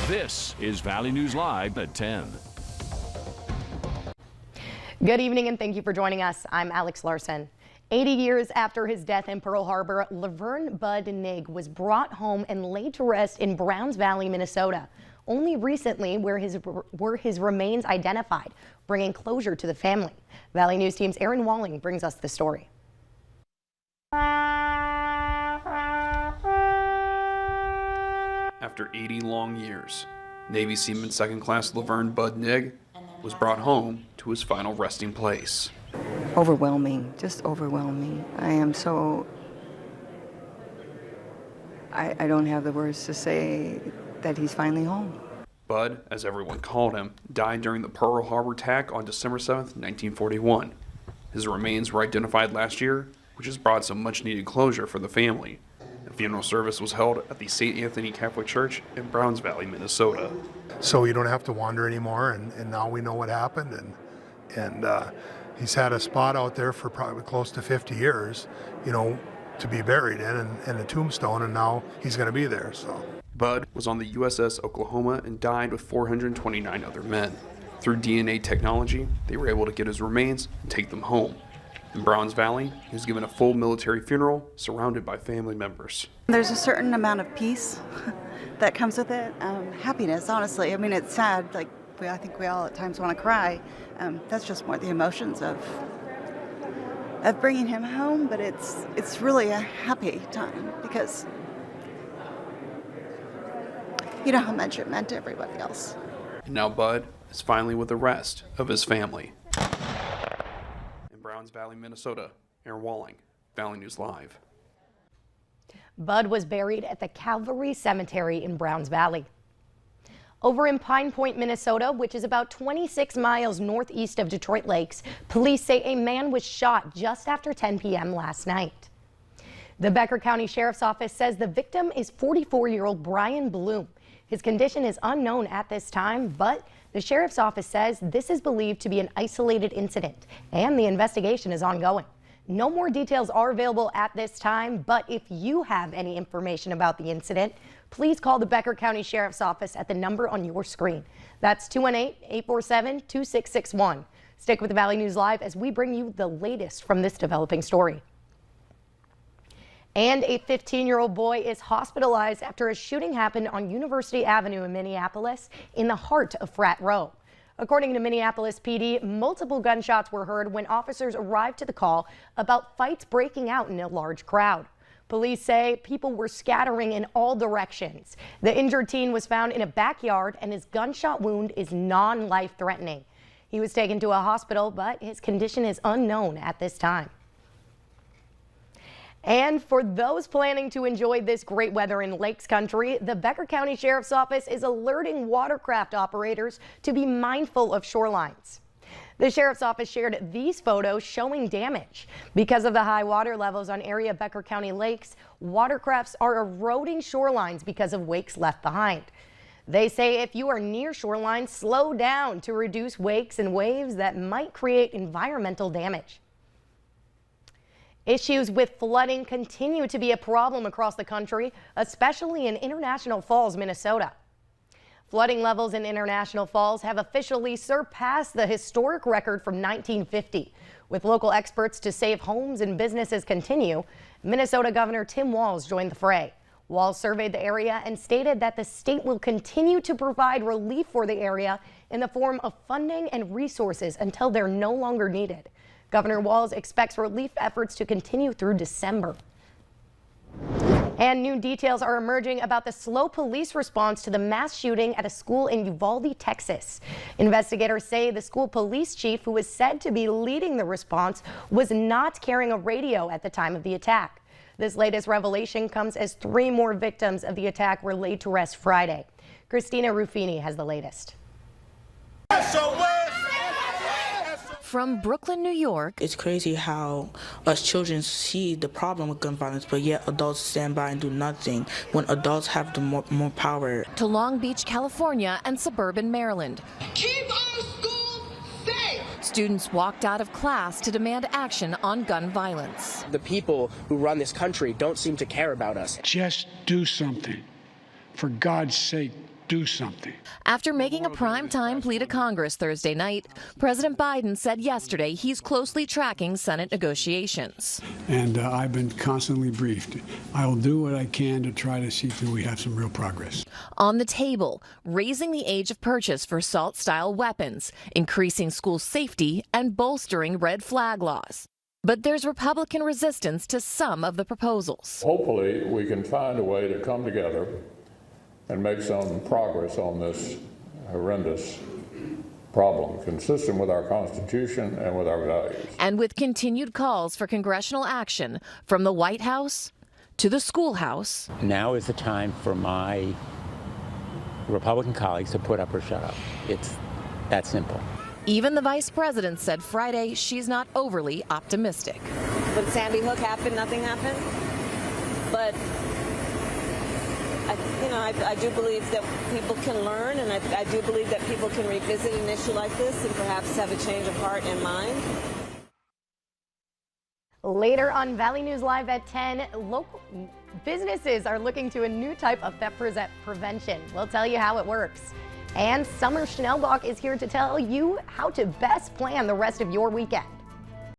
This is Valley News Live at 10. Good evening and thank you for joining us. I'm Alex Larson. 80 years after his death in Pearl Harbor, Laverne Bud Nigg was brought home and laid to rest in Browns Valley, Minnesota. Only recently were his remains identified, bringing closure to the family. Valley News Team's Aaron Walling brings us the story. After 80 long years, Navy Seaman Second Class Laverne Bud Nigg was brought home to his final resting place. Overwhelming, just overwhelming. I am so, I don't have the words to say that he's finally home. Bud, as everyone called him, died during the Pearl Harbor attack on December 7th, 1941. His remains were identified last year, which has brought some much-needed closure for the family. A funeral service was held at the St. Anthony Catholic Church in Browns Valley, Minnesota. So you don't have to wander anymore, and now we know what happened, and he's had a spot out there for probably close to 50 years, you know, to be buried in, and a tombstone, and now he's going to be there. So Bud was on the USS Oklahoma and died with 429 other men. Through DNA technology, they were able to get his remains and take them home. In Browns Valley, he was given a full military funeral surrounded by family members. There's a certain amount of peace that comes with it. Happiness, honestly. I mean, it's sad. Like, I think we all at times want to cry. That's just more the emotions of bringing him home, but it's really a happy time because you know how much it meant to everybody else. And now Bud is finally with the rest of his family. In Browns Valley, Minnesota, Aaron Walling, Valley News Live. Bud was buried at the Calvary Cemetery in Browns Valley. Over in Pine Point, Minnesota, which is about 26 miles northeast of Detroit Lakes, police say a man was shot just after 10 p.m. last night. The Becker County Sheriff's Office says the victim is 44-year-old Brian Bloom. His condition is unknown at this time, but the Sheriff's Office says this is believed to be an isolated incident, and the investigation is ongoing. No more details are available at this time, but if you have any information about the incident, please call the Becker County Sheriff's Office at the number on your screen. That's 218-847-2661. Stick with the Valley News Live as we bring you the latest from this developing story. And a 15-year-old boy is hospitalized after a shooting happened on University Avenue in Minneapolis in the heart of Frat Row. According to Minneapolis PD, multiple gunshots were heard when officers arrived to the call about fights breaking out in a large crowd. Police say people were scattering in all directions. The injured teen was found in a backyard and his gunshot wound is non-life threatening. He was taken to a hospital, but his condition is unknown at this time. And for those planning to enjoy this great weather in Lakes Country, the Becker County Sheriff's Office is alerting watercraft operators to be mindful of shorelines. The Sheriff's Office shared these photos showing damage. Because of the high water levels on area Becker County lakes, watercrafts are eroding shorelines because of wakes left behind. They say if you are near shorelines, slow down to reduce wakes and waves that might create environmental damage. Issues with flooding continue to be a problem across the country, especially in International Falls, Minnesota. Flooding levels in International Falls have officially surpassed the historic record from 1950. With local experts to save homes and businesses continue, Minnesota Governor Tim Walz joined the fray. Walz surveyed the area and stated that the state will continue to provide relief for the area in the form of funding and resources until they're no longer needed. Governor Walz expects relief efforts to continue through December. And new details are emerging about the slow police response to the mass shooting at a school in Uvalde, Texas. Investigators say the school police chief, who was said to be leading the response, was not carrying a radio at the time of the attack. This latest revelation comes as 3 more victims of the attack were laid to rest Friday. Christina Ruffini has the latest. From Brooklyn, New York. It's crazy how us children see the problem with gun violence, but yet adults stand by and do nothing when adults have the more power. To Long Beach, California and suburban Maryland. Keep our schools safe. Students walked out of class to demand action on gun violence. The people who run this country don't seem to care about us. Just do something. For God's sake, do something. After making a primetime plea to Congress Thursday night, President Biden said yesterday he's closely tracking Senate negotiations. And I've been constantly briefed. I will do what I can to try to see that we have some real progress. On the table, raising the age of purchase for assault-style weapons, increasing school safety, and bolstering red flag laws. But there's Republican resistance to some of the proposals. Hopefully, we can find a way to come together and make some progress on this horrendous problem, consistent with our Constitution and with our values. And with continued calls for congressional action from the White House to the schoolhouse. Now is the time for my Republican colleagues to put up or shut up. It's that simple. Even the vice president said Friday she's not overly optimistic. When Sandy Hook happened, nothing happened. But I do believe that people can learn, and I do believe that people can revisit an issue like this and perhaps have a change of heart and mind. Later on Valley News Live at 10, local businesses are looking to a new type of theft prevention. We'll tell you how it works. And Summer Schnellbach is here to tell you how to best plan the rest of your weekend.